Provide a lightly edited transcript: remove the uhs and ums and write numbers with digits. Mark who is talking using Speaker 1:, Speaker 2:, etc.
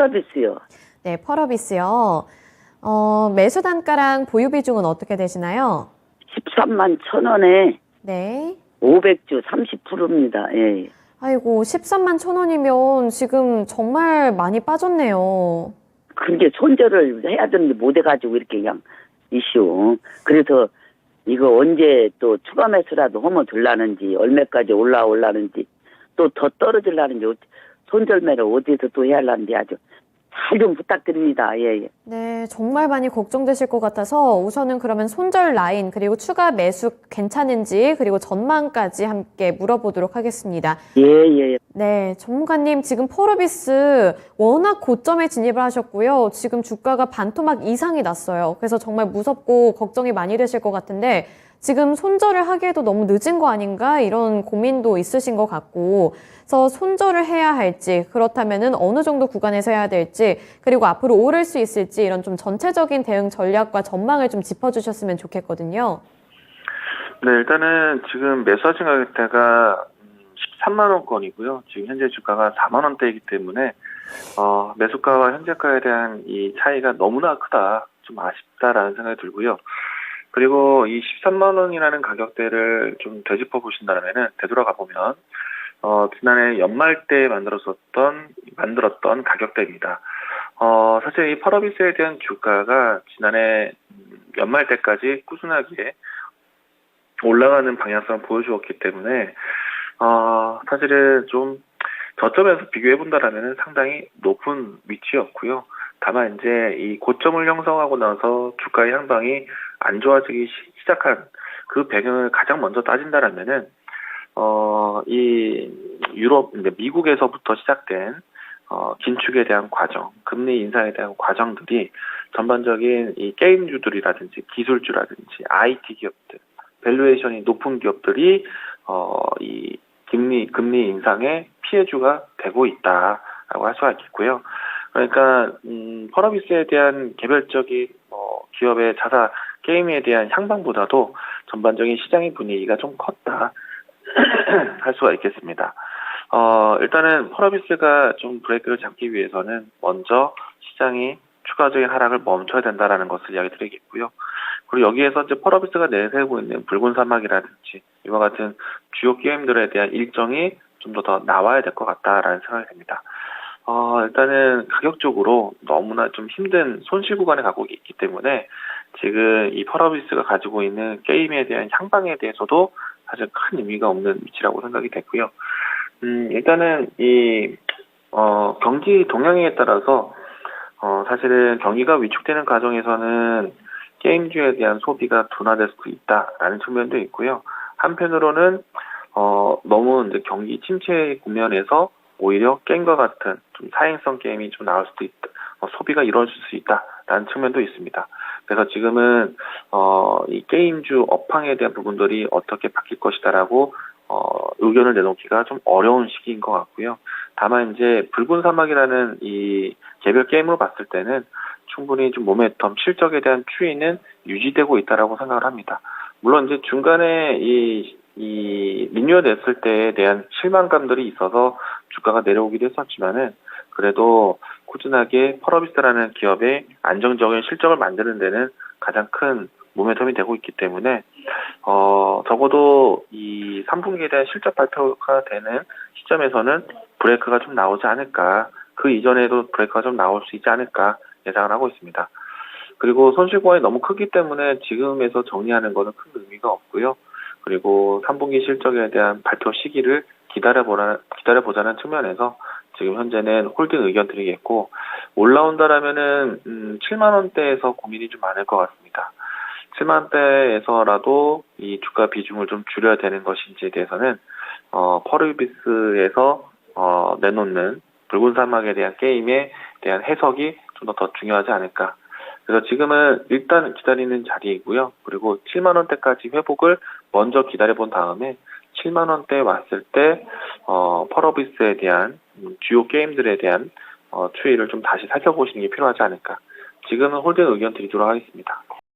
Speaker 1: 펄어비스요.
Speaker 2: 네, 펄어비스요. 매수 단가랑 보유 비중은 어떻게 되시나요?
Speaker 1: 13만 1,000원에
Speaker 2: 네.
Speaker 1: 500주 30%입니다. 예.
Speaker 2: 아이고, 13만 1,000원이면 지금 정말 많이 빠졌네요.
Speaker 1: 그게 손절을 해야 되는데 못 해가지고 이렇게 그냥 이슈. 그래서 이거 언제 또 추가 매수라도 하면 들라는지 얼마까지 올라올라는지 또 더 떨어질라는지 손절매를 어디서 또 해야 하는지 아주 잘 좀 부탁드립니다. 예, 예.
Speaker 2: 네, 정말 많이 걱정되실 것 같아서 우선은 그러면 손절 라인 그리고 추가 매수 괜찮은지 그리고 전망까지 함께 물어보도록 하겠습니다.
Speaker 1: 예, 예.
Speaker 2: 네, 전문가님 지금 펄어비스 워낙 고점에 진입을 하셨고요. 지금 주가가 반토막 이상이 났어요. 그래서 정말 무섭고 걱정이 많이 되실 것 같은데 지금 손절을 하기에도 너무 늦은 거 아닌가 이런 고민도 있으신 것 같고 그래서 손절을 해야 할지 그렇다면은 어느 정도 구간에서 해야 될지 그리고 앞으로 오를 수 있을지 이런 좀 전체적인 대응 전략과 전망을 좀 짚어주셨으면 좋겠거든요.
Speaker 3: 네, 일단은 지금 매수하신 가격대가 13만 원권이고요. 지금 현재 주가가 4만 원대이기 때문에 매수가와 현재가에 대한 이 차이가 너무나 크다, 좀 아쉽다라는 생각이 들고요. 그리고 이 13만 원이라는 가격대를 좀 되짚어 보신다면은 되돌아가 보면 지난해 연말 때 만들었던 가격대입니다. 사실 이 펄어비스에 대한 주가가 지난해 연말 때까지 꾸준하게 올라가는 방향성을 보여주었기 때문에 사실은 좀 저점에서 비교해 본다라면 상당히 높은 위치였고요. 다만 이제 이 고점을 형성하고 나서 주가의 향방이 안 좋아지기 시작한 그 배경을 가장 먼저 따진다라면은 이 유럽, 미국에서부터 시작된 긴축에 대한 과정, 금리 인상에 대한 과정들이 전반적인 이 게임주들이라든지 기술주라든지 IT 기업들, 밸류에이션이 높은 기업들이 이 금리 인상의 피해주가 되고 있다라고 할 수가 있겠고요. 그러니까 펄어비스에 대한 개별적인 기업의 자사 게임에 대한 향방보다도 전반적인 시장의 분위기가 좀 컸다 할 수가 있겠습니다. 일단은 펄어비스가 좀 브레이크를 잡기 위해서는 먼저 시장이 추가적인 하락을 멈춰야 된다라는 것을 이야기 드리겠고요. 그리고 여기에서 이제 펄어비스가 내세우고 있는 붉은 사막이라든지 이와 같은 주요 게임들에 대한 일정이 좀 더 나와야 될 것 같다라는 생각이 듭니다. 일단은 가격적으로 너무나 좀 힘든 손실 구간에 가고 있기 때문에 지금 이 펄어비스가 가지고 있는 게임에 대한 향방에 대해서도 사실 큰 의미가 없는 위치라고 생각이 됐고요. 일단은 이 경기 동향에 따라서 사실은 경기가 위축되는 과정에서는 게임주에 대한 소비가 둔화될 수도 있다라는 측면도 있고요. 한편으로는 너무 이제 경기 침체 국면에서 오히려 게임과 같은 좀 사행성 게임이 좀 나올 수도 있다, 소비가 이루어질 수 있다라는 측면도 있습니다. 그래서 지금은 이 게임주 업황에 대한 부분들이 어떻게 바뀔 것이다라고 의견을 내놓기가 좀 어려운 시기인 것 같고요. 다만 이제 붉은 사막이라는 이 개별 게임으로 봤을 때는 충분히 좀 모멘텀, 실적에 대한 추이는 유지되고 있다라고 생각을 합니다. 물론 이제 중간에 이 리뉴얼됐을 때에 대한 실망감들이 있어서 주가가 내려오기도 했었지만은 그래도 꾸준하게 펄어비스라는 기업의 안정적인 실적을 만드는 데는 가장 큰 모멘텀이 되고 있기 때문에 적어도 이 3분기에 대한 실적 발표가 되는 시점에서는 브레이크가 좀 나오지 않을까, 그 이전에도 브레이크가 좀 나올 수 있지 않을까 예상을 하고 있습니다. 그리고 손실 구간이 너무 크기 때문에 지금에서 정리하는 것은 큰 의미가 없고요. 그리고 3분기 실적에 대한 발표 시기를 기다려보자는 측면에서 지금 현재는 홀딩 의견 드리겠고, 올라온다라면은 7만 원대에서 고민이 좀 많을 것 같습니다. 7만 원대에서라도 이 주가 비중을 좀 줄여야 되는 것인지에 대해서는 펄어비스에서 내놓는 붉은 사막에 대한 게임에 대한 해석이 좀 더 중요하지 않을까. 그래서 지금은 일단 기다리는 자리이고요. 그리고 7만 원대까지 회복을 먼저 기다려본 다음에 7만 원대 왔을 때 펄어비스에 대한 주요 게임들에 대한 추이를 좀 다시 살펴보시는 게 필요하지 않을까. 지금은 홀딩 의견 드리도록 하겠습니다.